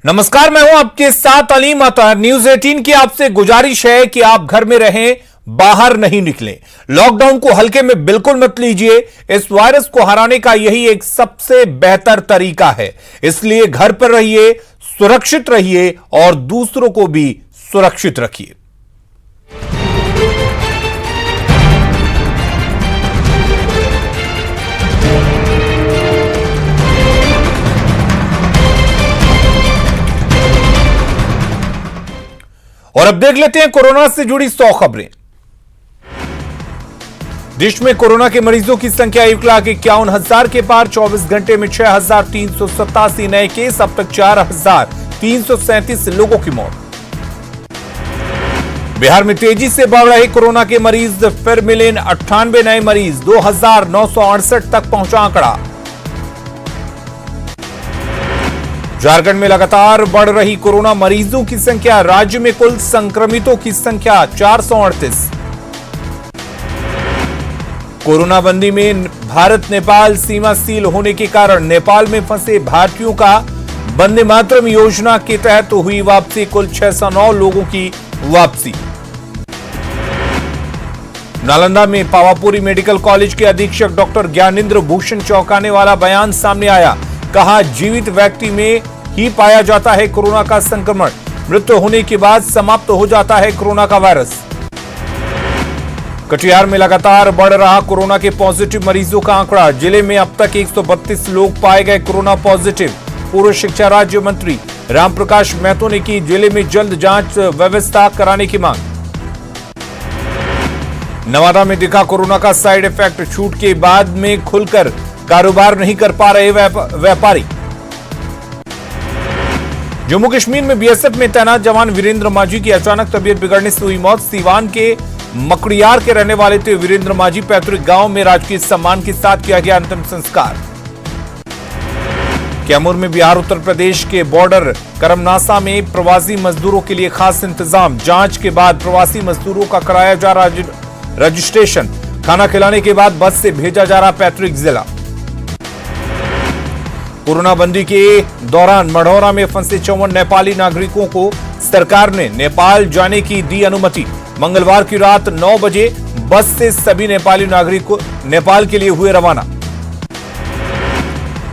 नमस्कार, मैं हूं आपके साथ अलीम अतहर। न्यूज 18 की आपसे गुजारिश है कि आप घर में रहें, बाहर नहीं निकलें। लॉकडाउन को हल्के में बिल्कुल मत लीजिए। इस वायरस को हराने का यही एक सबसे बेहतर तरीका है। इसलिए घर पर रहिए, सुरक्षित रहिए और दूसरों को भी सुरक्षित रखिए। और अब देख लेते हैं कोरोना से जुड़ी 100 खबरें। देश में कोरोना के मरीजों की संख्या 1,51,000 के पार। 24 घंटे में 6,387 नए केस। अब तक 4,337 लोगों की मौत। बिहार में तेजी से बढ़ रहे कोरोना के मरीज, फिर मिले 98 नए मरीज। 2,968 तक पहुंचा आंकड़ा। झारखंड में लगातार बढ़ रही कोरोना मरीजों की संख्या। राज्य में कुल संक्रमितों की संख्या 438। कोरोना बंदी में भारत नेपाल सीमा सील होने के कारण नेपाल में फंसे भारतीयों का वंदे मातरम योजना के तहत हुई वापसी। कुल 609 लोगों की वापसी। नालंदा में पावापुरी मेडिकल कॉलेज के अधीक्षक डॉक्टर ज्ञानेंद्र भूषण चौंकाने वाला बयान सामने आया। कहा, जीवित व्यक्ति में ही पाया जाता है कोरोना का संक्रमण। मृत्यु होने के बाद समाप्त हो जाता है कोरोना का वायरस। कटिहार में लगातार बढ़ रहा कोरोना के पॉजिटिव मरीजों का आंकड़ा। जिले में अब तक 132 लोग पाए गए कोरोना पॉजिटिव। पूर्व शिक्षा राज्य मंत्री रामप्रकाश महतो ने की जिले में जल्द जांच व्यवस्था कराने की मांग। नवादा में दिखा कोरोना का साइड इफेक्ट। छूट के बाद में खुलकर कारोबार नहीं कर पा रहे व्यापारी। जम्मू कश्मीर में बीएसएफ में तैनात जवान वीरेंद्र माझी की अचानक तबीयत बिगड़ने से हुई मौत। सीवान के मकड़ियार के रहने वाले थे वीरेंद्र माझी। पैतृक गांव में राजकीय सम्मान के साथ किया गया अंतिम संस्कार। कैमूर में बिहार उत्तर प्रदेश के बॉर्डर करमनासा में प्रवासी मजदूरों के लिए खास इंतजाम। जांच के बाद प्रवासी मजदूरों का कराया जा रहा रजिस्ट्रेशन। खाना खिलाने के बाद बस से भेजा जा रहा पैतृक जिला। कोरोना बंदी के दौरान मढ़ौरा में फंसे 54 नेपाली नागरिकों को सरकार ने नेपाल जाने की दी अनुमति। मंगलवार की रात 9 बजे बस से सभी नेपाली नागरिक नेपाल के लिए हुए रवाना।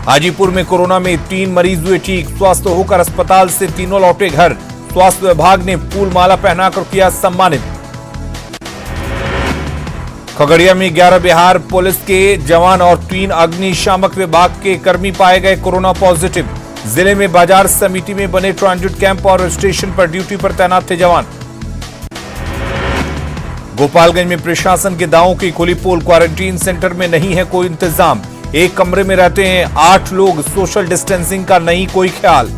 हाजीपुर में कोरोना में 3 मरीज हुए ठीक। स्वस्थ होकर अस्पताल से तीनों लौटे घर। स्वास्थ्य विभाग ने फूल माला पहनाकर किया सम्मानित। खगड़िया में 11 बिहार पुलिस के जवान और 3 अग्निशामक विभाग के कर्मी पाए गए कोरोना पॉजिटिव। जिले में बाजार समिति में बने ट्रांजिट कैंप और स्टेशन पर ड्यूटी पर तैनात थे जवान। गोपालगंज में प्रशासन के दावों की खुली पोल। क्वारंटीन सेंटर में नहीं है कोई इंतजाम। एक कमरे में रहते हैं 8 लोग। सोशल डिस्टेंसिंग का नहीं कोई ख्याल।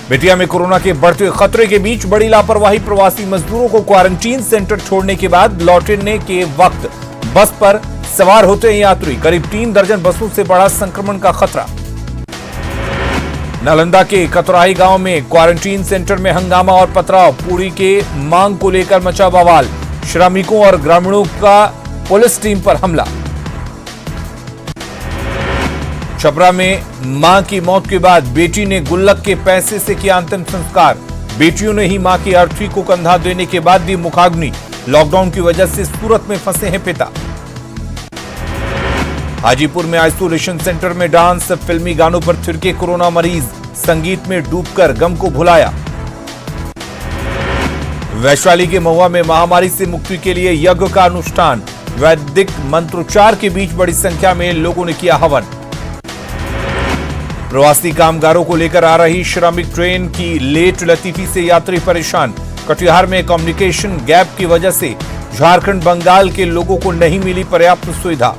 बेटिया में कोरोना के बढ़ते खतरे के बीच बड़ी लापरवाही। प्रवासी मजदूरों को क्वारंटीन सेंटर छोड़ने के बाद लौटने के वक्त बस पर सवार होते हैं यात्री। करीब 3 दर्जन बसों से बड़ा संक्रमण का खतरा। नालंदा के कतराही गांव में क्वारंटीन सेंटर में हंगामा और पथराव। पूरी के मांग को लेकर मचा बवाल। श्रमिकों और ग्रामीणों का पुलिस टीम पर हमला। छपरा में मां की मौत के बाद बेटी ने गुल्लक के पैसे से किया अंतिम संस्कार। बेटियों ने ही मां की अर्थी को कंधा देने के बाद दी मुखाग्नि। लॉकडाउन की वजह से सूरत में फंसे हैं पिता। हाजीपुर में आइसोलेशन सेंटर में डांस। फिल्मी गानों पर थिरके कोरोना मरीज। संगीत में डूबकर गम को भुलाया। वैशाली के महुआ में महामारी से मुक्ति के लिए यज्ञ का अनुष्ठान। वैदिक मंत्रोच्चार के बीच बड़ी संख्या में लोगों ने किया हवन। प्रवासी कामगारों को लेकर आ रही श्रमिक ट्रेन की लेट लतीफी से यात्री परेशान। कटिहार में कम्युनिकेशन गैप की वजह से झारखंड बंगाल के लोगों को नहीं मिली पर्याप्त सुविधा।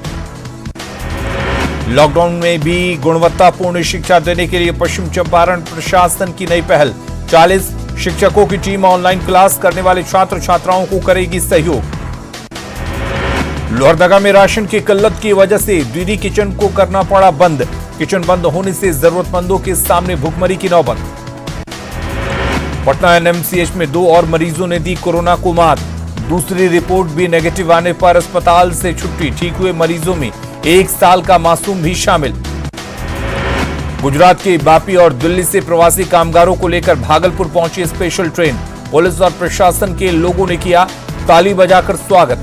लॉकडाउन में भी गुणवत्तापूर्ण शिक्षा देने के लिए पश्चिम चंपारण प्रशासन की नई पहल। 40 शिक्षकों की टीम ऑनलाइन क्लास करने वाले छात्र छात्राओं को करेगी सहयोग। लोहरदगा में राशन की किल्लत की वजह से दीदी किचन को करना पड़ा बंद। किचन बंद होने से जरूरतमंदों के सामने भुखमरी की नौबत। पटना एनएमसीएच में 2 और मरीजों ने दी कोरोना को मात। दूसरी रिपोर्ट भी नेगेटिव आने पर अस्पताल से छुट्टी। ठीक हुए मरीजों में 1 साल का मासूम भी शामिल। गुजरात के वापी और दिल्ली से प्रवासी कामगारों को लेकर भागलपुर पहुंची स्पेशल ट्रेन। पुलिस और प्रशासन के लोगों ने किया ताली बजाकर स्वागत।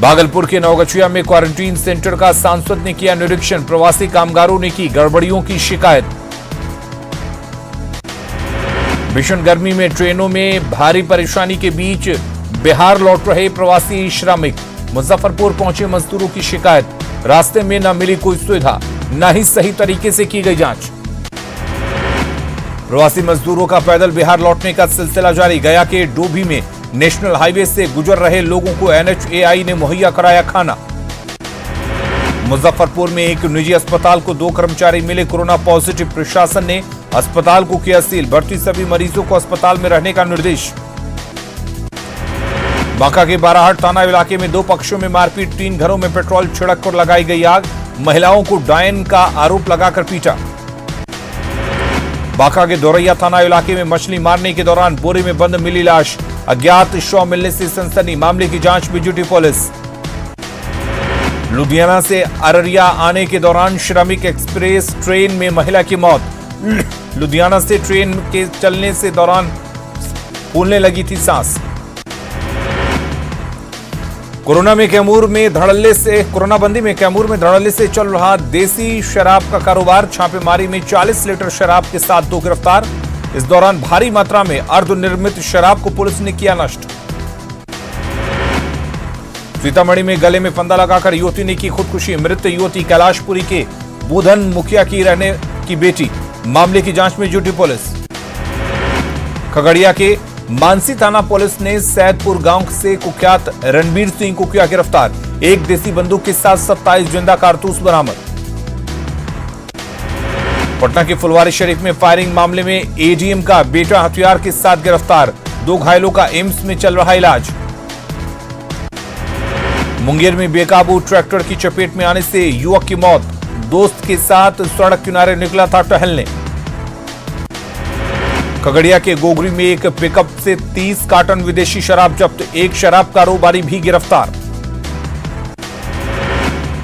भागलपुर के नवगछिया में क्वारंटीन सेंटर का सांसद ने किया निरीक्षण। प्रवासी कामगारों ने की गड़बड़ियों की शिकायत। भीषण गर्मी में ट्रेनों में भारी परेशानी के बीच बिहार लौट रहे प्रवासी श्रमिक। मुजफ्फरपुर पहुंचे मजदूरों की शिकायत। रास्ते में न मिली कोई सुविधा, न ही सही तरीके से की गई जांच। प्रवासी मजदूरों का पैदल बिहार लौटने का सिलसिला जारी। गया के डोभी में नेशनल हाईवे से गुजर रहे लोगों को NHAI ने मुहैया कराया खाना। मुजफ्फरपुर में एक निजी अस्पताल को 2 कर्मचारी मिले कोरोना पॉजिटिव। प्रशासन ने अस्पताल को किया सील। भर्ती सभी मरीजों को अस्पताल में रहने का निर्देश। बांका के बाराहाट थाना इलाके में 2 पक्षों में मारपीट। 3 घरों में पेट्रोल छिड़क कर लगाई गई आग। महिलाओं को डायन का आरोप लगाकर पीटा। बांका के दोरैया थाना इलाके में मछली मारने के दौरान बोरे में बंद मिली लाश। अज्ञात शव मिलने से सनसनी। मामले की जांच में जुटी पुलिस। लुधियाना से अररिया आने के दौरान श्रमिक एक्सप्रेस ट्रेन में महिला की मौत। लुधियाना से ट्रेन के चलने से दौरान फूलने लगी थी सांस। कोरोनाबंदी में कैमूर में धड़ल्ले से चल रहा देसी शराब का कारोबार। छापेमारी में 40 लीटर शराब के साथ 2 गिरफ्तार। इस दौरान भारी मात्रा में अर्धनिर्मित शराब को पुलिस ने किया नष्ट। सीतामढ़ी में गले में फंदा लगाकर युवती ने की खुदकुशी। मृत युवती कैलाशपुरी के बुधन मुखिया की रहने की बेटी। मामले की जांच में जुटी पुलिस। खगड़िया के मानसी थाना पुलिस ने सैदपुर गांव से कुख्यात रणबीर सिंह को किया गिरफ्तार। एक देसी बंदूक के साथ 27 जिंदा कारतूस बरामद। पटना के फुलवारी शरीफ में फायरिंग मामले में ADM का बेटा हथियार के साथ गिरफ्तार। 2 घायलों का एम्स में चल रहा इलाज। मुंगेर में बेकाबू ट्रैक्टर की चपेट में आने से युवक की मौत। दोस्त के साथ सड़क किनारे निकला था टहलने। खगड़िया के गोगरी में एक पिकअप से 30 कार्टन विदेशी शराब जब्त। एक शराब कारोबारी भी गिरफ्तार।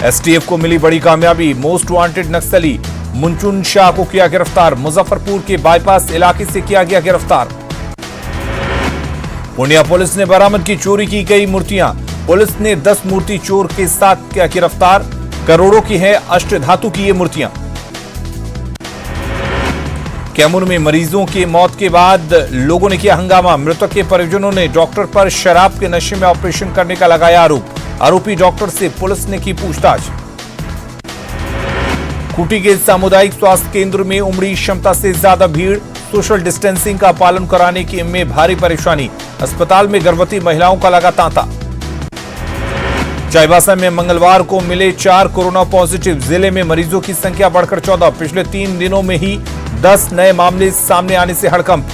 STF को मिली बड़ी कामयाबी। मोस्ट वांटेड नक्सली मुंचुन शाह को किया गिरफ्तार। मुजफ्फरपुर के बाईपास इलाके से किया गया गिरफ्तार। पूर्णिया पुलिस ने बरामद की चोरी की गई मूर्तियां। पुलिस ने 10 मूर्ति चोर के साथ किया गिरफ्तार। करोड़ों की है अष्टधातु की ये मूर्तियां। कैमूर में मरीजों की मौत के बाद लोगों ने किया हंगामा। मृतक के परिजनों ने डॉक्टर पर शराब के नशे में ऑपरेशन करने का लगाया आरोप। आरोपी डॉक्टर से पुलिस ने की पूछताछ। खूंटी के सामुदायिक स्वास्थ्य केंद्र में उमड़ी क्षमता से ज्यादा भीड़। सोशल डिस्टेंसिंग का पालन कराने की में भारी परेशानी। अस्पताल में गर्भवती महिलाओं का लगा तांता। चाईबासा में मंगलवार को मिले 4 कोरोना पॉजिटिव। जिले में मरीजों की संख्या बढ़कर 14। पिछले 3 दिनों में ही 10 नए मामले सामने आने से हड़कंप।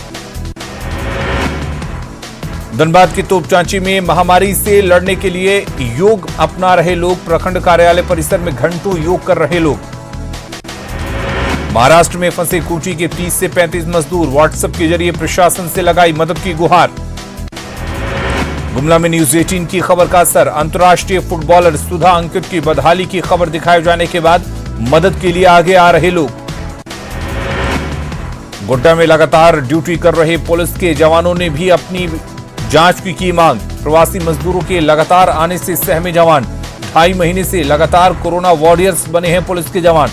धनबाद की तोपचांची में महामारी से लड़ने के लिए योग अपना रहे लोग। प्रखंड कार्यालय परिसर में घंटों योग कर रहे लोग। महाराष्ट्र में फंसे खूंटी के 30 से 35 मजदूर। व्हाट्सएप के जरिए प्रशासन से लगाई मदद की गुहार। गुमला में न्यूज 18 की खबर का असर। अंतर्राष्ट्रीय फुटबॉलर सुधा अंकित की बदहाली की खबर दिखाए जाने के बाद मदद के लिए आगे आ रहे लोग। गोड्डा में लगातार ड्यूटी कर रहे पुलिस के जवानों ने भी अपनी जांच की मांग। प्रवासी मजदूरों के लगातार आने से सहमे जवान। 2.5 महीने से लगातार कोरोना वॉरियर्स बने हैं पुलिस के जवान।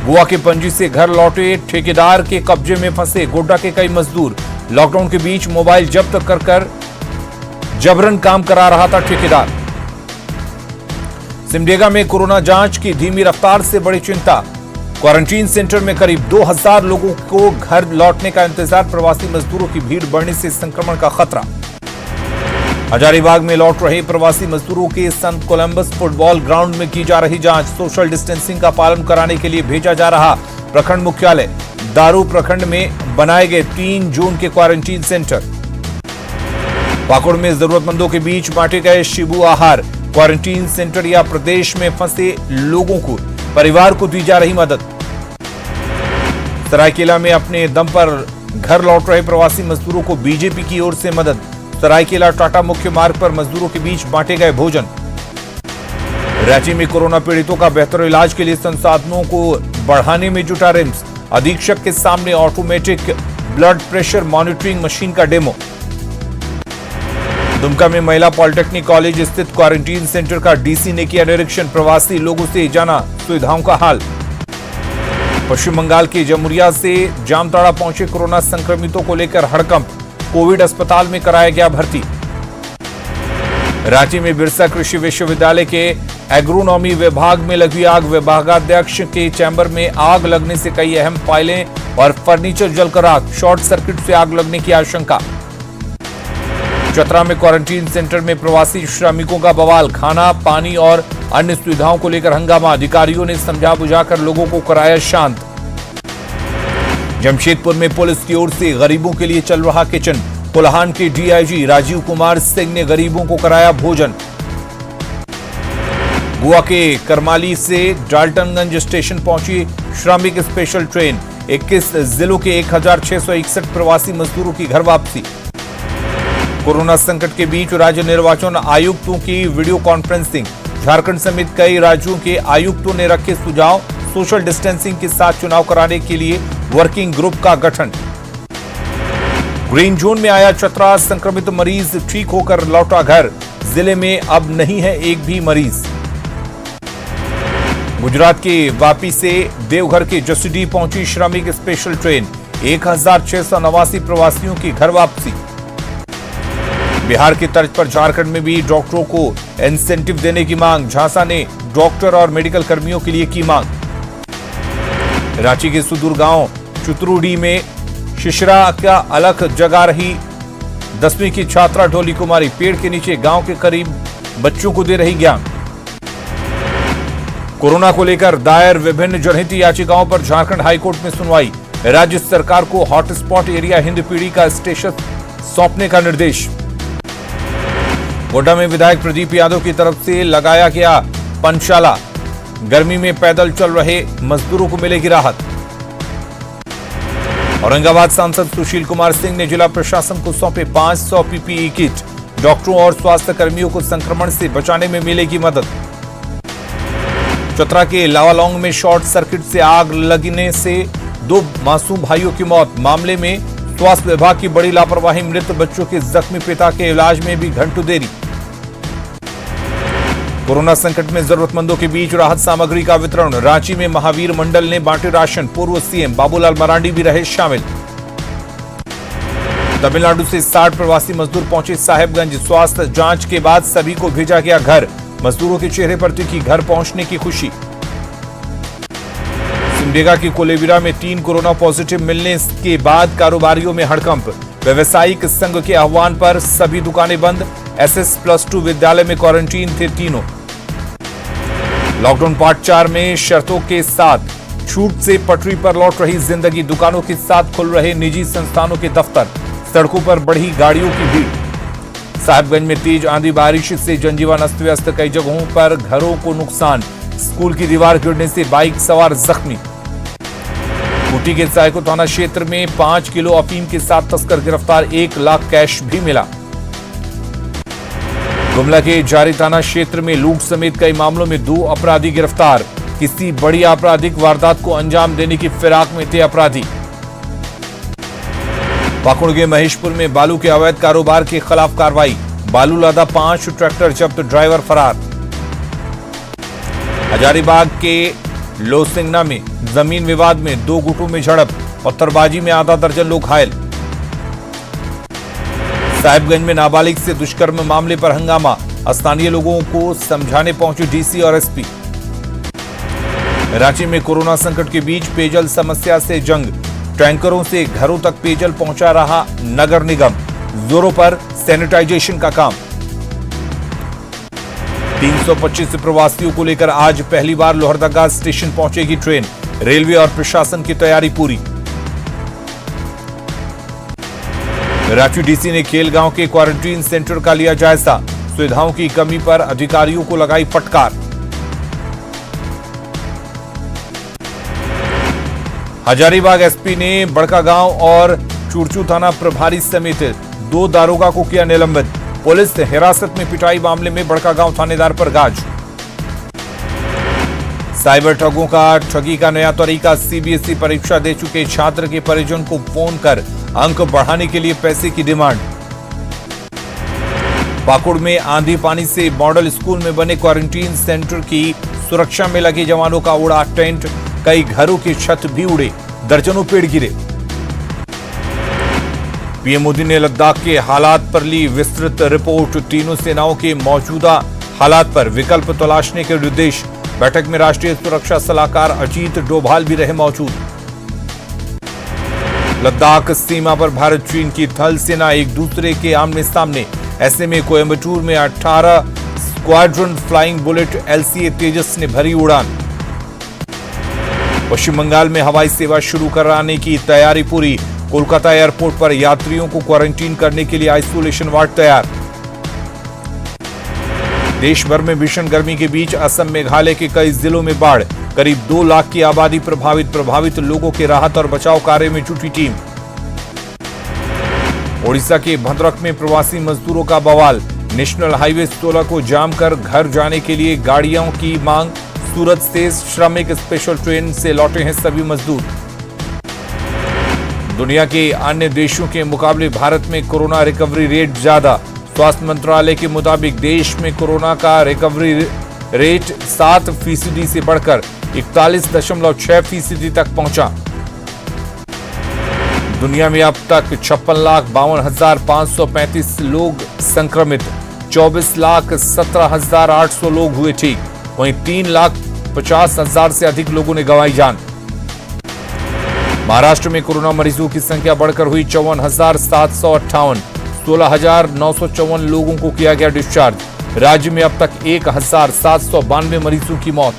गोवा के पणजी से घर लौटे ठेकेदार के कब्जे में फंसे गोड्डा के कई मजदूर। लॉकडाउन के बीच मोबाइल जब्त कर जबरन काम करा रहा था ठेकेदार। सिमडेगा में कोरोना जांच की धीमी रफ्तार से बड़ी चिंता। क्वारंटीन सेंटर में करीब 2000 लोगों को घर लौटने का इंतजार। प्रवासी मजदूरों की भीड़ बढ़ने से संक्रमण का खतरा। हजारीबाग में लौट रहे प्रवासी मजदूरों के संत कोलंबस फुटबॉल ग्राउंड में की जा रही जांच। सोशल डिस्टेंसिंग का पालन कराने के लिए भेजा जा रहा प्रखंड मुख्यालय। दारू प्रखंड में बनाए गए 3 जोन के क्वारंटीन सेंटर। पाकुड़ में जरूरतमंदों के बीच बांटे गए शिबू आहार। क्वारंटीन सेंटर या प्रदेश में फंसे लोगों को परिवार को दी जा रही मदद। सरायकेला में अपने दम पर घर लौट रहे प्रवासी मजदूरों को बीजेपी की ओर से मदद। सरायकेला टाटा मुख्य मार्ग पर मजदूरों के बीच बांटे गए भोजन। रांची में कोरोना पीड़ितों का बेहतर इलाज के लिए संसाधनों को बढ़ाने में जुटा रिम्स। अधीक्षक के सामने automatic blood pressure monitoring machine का डेमो। दुमका में महिला पॉलिटेक्निक कॉलेज स्थित क्वारंटीन सेंटर का डीसी ने किया निरीक्षण। प्रवासी लोगों से जाना सुविधाओं का हाल। पश्चिम बंगाल के जमुरिया से जामताड़ा पहुंचे कोरोना संक्रमितों को लेकर हड़कंप। कोविड अस्पताल में कराया गया भर्ती। रांची में बिरसा कृषि विश्वविद्यालय के एग्रोनॉमी विभाग में लगी आग। विभागाध्यक्ष के चैम्बर में आग लगने से कई अहम फाइलें और फर्नीचर जलकर आग। शॉर्ट सर्किट से आग लगने की आशंका। चतरा में क्वारंटीन सेंटर में प्रवासी श्रमिकों का बवाल। खाना, पानी और अन्य सुविधाओं को लेकर हंगामा। अधिकारियों ने समझा बुझाकर लोगों को कराया शांत। जमशेदपुर में पुलिस की ओर से गरीबों के लिए चल रहा किचन। कोल्हान के डीआईजी राजीव कुमार सिंह ने गरीबों को कराया भोजन। गोवा के करमाली से डाल्टनगंज स्टेशन पहुंची श्रमिक स्पेशल ट्रेन। 21 जिलों के 1661 प्रवासी मजदूरों की घर वापसी। कोरोना संकट के बीच राज्य निर्वाचन आयुक्तों की वीडियो कॉन्फ्रेंसिंग। झारखंड समेत कई राज्यों के आयुक्तों ने रखे सुझाव। सोशल डिस्टेंसिंग के साथ चुनाव कराने के लिए वर्किंग ग्रुप का गठन। ग्रीन जोन में आया चतरा, संक्रमित मरीज ठीक होकर लौटा घर। जिले में अब नहीं है एक भी मरीज। गुजरात के वापी से देवघर के जसीडीह पहुंची श्रमिक स्पेशल ट्रेन। 1689 प्रवासियों की घर वापसी। बिहार की तर्ज पर झारखंड में भी डॉक्टरों को इंसेंटिव देने की मांग। झांसा ने डॉक्टर और मेडिकल कर्मियों के लिए की मांग। रांची के सुदूर गांव चुतरूडी में शिशरा का अलख जगा रही 10वीं की छात्रा ढोली कुमारी। पेड़ के नीचे गांव के करीब बच्चों को दे रही ज्ञान। कोरोना को लेकर दायर विभिन्न जनहित याचिकाओं पर झारखंड हाईकोर्ट में सुनवाई। राज्य सरकार को हॉटस्पॉट एरिया हिंदपीढ़ी का स्टेटस सौंपने का निर्देश। गोड्डा में विधायक प्रदीप यादव की तरफ से लगाया गया पंचशाला। गर्मी में पैदल चल रहे मजदूरों को मिलेगी राहत। औरंगाबाद सांसद सुशील कुमार सिंह ने जिला प्रशासन को सौंपे 500 पीपीई किट। डॉक्टरों और स्वास्थ्य कर्मियों को संक्रमण से बचाने में मिलेगी मदद। चतरा के लावालौंग में शॉर्ट सर्किट से आग लगने से 2 मासूम भाइयों की मौत। मामले में स्वास्थ्य विभाग की बड़ी लापरवाही। मृत बच्चों के जख्मी पिता के इलाज में भी घंटों देरी। कोरोना संकट में जरूरतमंदों के बीच राहत सामग्री का वितरण। रांची में महावीर मंडल ने बांटे राशन। पूर्व सीएम बाबूलाल मरांडी भी रहे शामिल। तमिलनाडु से 60 प्रवासी मजदूर पहुंचे साहेबगंज। स्वास्थ्य जांच के बाद सभी को भेजा गया घर। मजदूरों के चेहरे पर दिखी घर पहुंचने की खुशी। सिमडेगा की कोलेबिरा में 3 कोरोना पॉजिटिव मिलने के बाद कारोबारियों में हड़कंप। व्यवसायिक संघ के आह्वान पर सभी दुकानें बंद। SS+2 विद्यालय में क्वारंटीन थे तीनों। लॉकडाउन पार्ट 4 में शर्तों के साथ छूट से पटरी पर लौट रही जिंदगी। दुकानों के साथ खुल रहे निजी संस्थानों के दफ्तर। सड़कों पर बढ़ी गाड़ियों की भीड़। साहिबगंज में तेज आंधी बारिश से जनजीवन अस्त व्यस्त। कई जगहों पर घरों को नुकसान। स्कूल की दीवार गिरने से बाइक सवार जख्मी। खूंटी के सायको थाना क्षेत्र में 5 किलो अफीम के साथ तस्कर गिरफ्तार। 1 लाख कैश भी मिला। गुमला के जारी थाना क्षेत्र में लूट समेत कई मामलों में 2 अपराधी गिरफ्तार। किसी बड़ी आपराधिक वारदात को अंजाम देने की फिराक में थे अपराधी। पाकुड़ के महेशपुर में बालू के अवैध कारोबार के खिलाफ कार्रवाई। बालू लादा 5 ट्रैक्टर जब्त, ड्राइवर फरार। हजारीबाग के लोसिंगना में जमीन विवाद में 2 गुटों में झड़प। पत्थरबाजी में आधा दर्जन लोग घायल। साहिबगंज में नाबालिग से दुष्कर्म मामले पर हंगामा। स्थानीय लोगों को समझाने पहुंचे डीसी और एसपी। रांची में कोरोना संकट के बीच पेयजल समस्या से जंग। टैंकरों से घरों तक पेयजल पहुंचा रहा नगर निगम। जोरों पर सैनिटाइजेशन का काम। 325 प्रवासियों को लेकर आज पहली बार लोहरदगा स्टेशन पहुंचेगी ट्रेन। रेलवे और प्रशासन की तैयारी पूरी। रांची डीसी ने खेलगांव के क्वारंटीन सेंटर का लिया जायजा। सुविधाओं की कमी पर अधिकारियों को लगाई फटकार। हजारीबाग एसपी ने बड़कागांव और चुरचू थाना प्रभारी समेत 2 दारोगा को किया निलंबित। पुलिस हिरासत में पिटाई मामले में बड़कागांव थानेदार पर गाज। साइबर ठगों का ठगी का नया तरीका। सीबीएसई परीक्षा दे चुके छात्र के परिजन को फोन कर अंक बढ़ाने के लिए पैसे की डिमांड। पाकुड़ में आंधी पानी से मॉडल स्कूल में बने क्वारंटीन सेंटर की सुरक्षा में लगे जवानों का उड़ा टेंट। कई घरों की छत भी उड़े, दर्जनों पेड़ गिरे। पीएम मोदी ने लद्दाख के हालात पर ली विस्तृत रिपोर्ट। तीनों सेनाओं के मौजूदा हालात पर विकल्प तलाशने के निर्देश। बैठक में राष्ट्रीय सुरक्षा सलाहकार अजीत डोभाल भी रहे मौजूद। लद्दाख सीमा पर भारत चीन की थल सेना एक दूसरे के आमने सामने। ऐसे में कोयम्बटूर में 18 स्क्वाड्रन फ्लाइंग बुलेट एलसीए तेजस ने भरी उड़ान। पश्चिम बंगाल में हवाई सेवा शुरू कराने की तैयारी पूरी। कोलकाता एयरपोर्ट पर यात्रियों को क्वारंटीन करने के लिए आइसोलेशन वार्ड तैयार। देश भर में भीषण गर्मी के बीच असम मेघालय के कई जिलों में बाढ़। करीब 2 लाख की आबादी प्रभावित लोगों के राहत और बचाव कार्य में जुटी टीम। ओडिशा के भद्रक में प्रवासी मजदूरों का बवाल। नेशनल हाईवे 16 को जाम कर घर जाने के लिए गाड़ियों की मांग। सूरत से श्रमिक स्पेशल ट्रेन से लौटे हैं सभी मजदूर। दुनिया के अन्य देशों के मुकाबले भारत में कोरोना रिकवरी रेट ज्यादा। स्वास्थ्य मंत्रालय के मुताबिक देश में कोरोना का रिकवरी रेट 7% से बढ़कर 41.6% तक पहुंचा। दुनिया में अब तक 56,52,535 लोग संक्रमित, 24,17,800 लोग हुए ठीक। वहीं 3,50,000 से अधिक लोगों ने गंवाई जान। महाराष्ट्र में कोरोना मरीजों की संख्या बढ़कर हुई 54,758। 16,954 लोगों को किया गया डिस्चार्ज। राज्य में अब तक 1,792 मरीजों की मौत।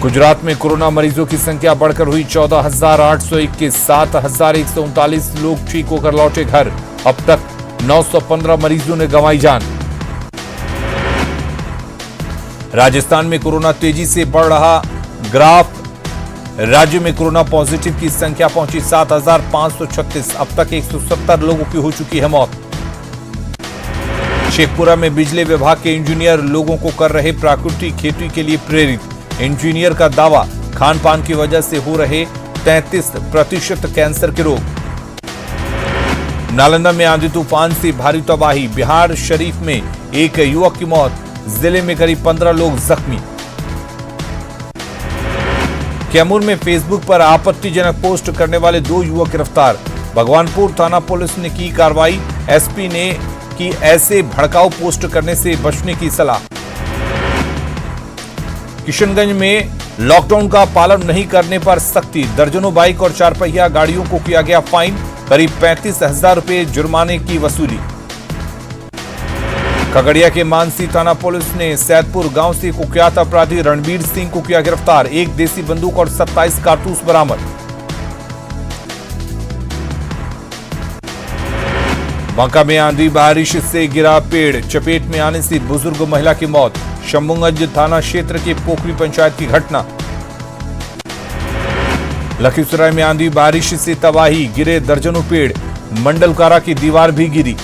गुजरात में कोरोना मरीजों की संख्या बढ़कर हुई 14,821। 7,139 लोग ठीक होकर लौटे घर। अब तक 915 मरीजों ने गंवाई जान। राजस्थान में कोरोना तेजी से बढ़ रहा ग्राफ। राज्य में कोरोना पॉजिटिव की संख्या पहुंची 7,536। अब तक 170 लोगों की हो चुकी है मौत। शेखपुरा में बिजली विभाग के इंजीनियर लोगों को कर रहे प्राकृतिक खेती के लिए प्रेरित। इंजीनियर का दावा, खान पान की वजह से हो रहे 33% कैंसर के रोग। नालंदा में आंधी तूफान से भारी तबाही। बिहार शरीफ में एक युवक की मौत। जिले में करीब 15 लोग जख्मी। कैमूर में फेसबुक पर आपत्तिजनक पोस्ट करने वाले 2 युवक गिरफ्तार। भगवानपुर थाना पुलिस ने की कार्रवाई। एसपी ने की ऐसे भड़काऊ पोस्ट करने से बचने की सलाह। किशनगंज में लॉकडाउन का पालन नहीं करने पर सख्ती। दर्जनों बाइक और 4 पहिया गाड़ियों को किया गया फाइन। करीब 35,000 रुपए जुर्माने की वसूली। खगड़िया के मानसी थाना पुलिस ने सैदपुर गांव से कुख्यात अपराधी रणबीर सिंह को किया गिरफ्तार। 1 देसी बंदूक और 27 कारतूस बरामद। बांका में आंधी बारिश से गिरा पेड़। चपेट में आने से बुजुर्ग महिला की मौत। शंभुगंज थाना क्षेत्र के पोखरी पंचायत की घटना। लखीसराय में आंधी बारिश से तबाही। गिरे दर्जनों पेड़। मंडलकारा की दीवार भी गिरी।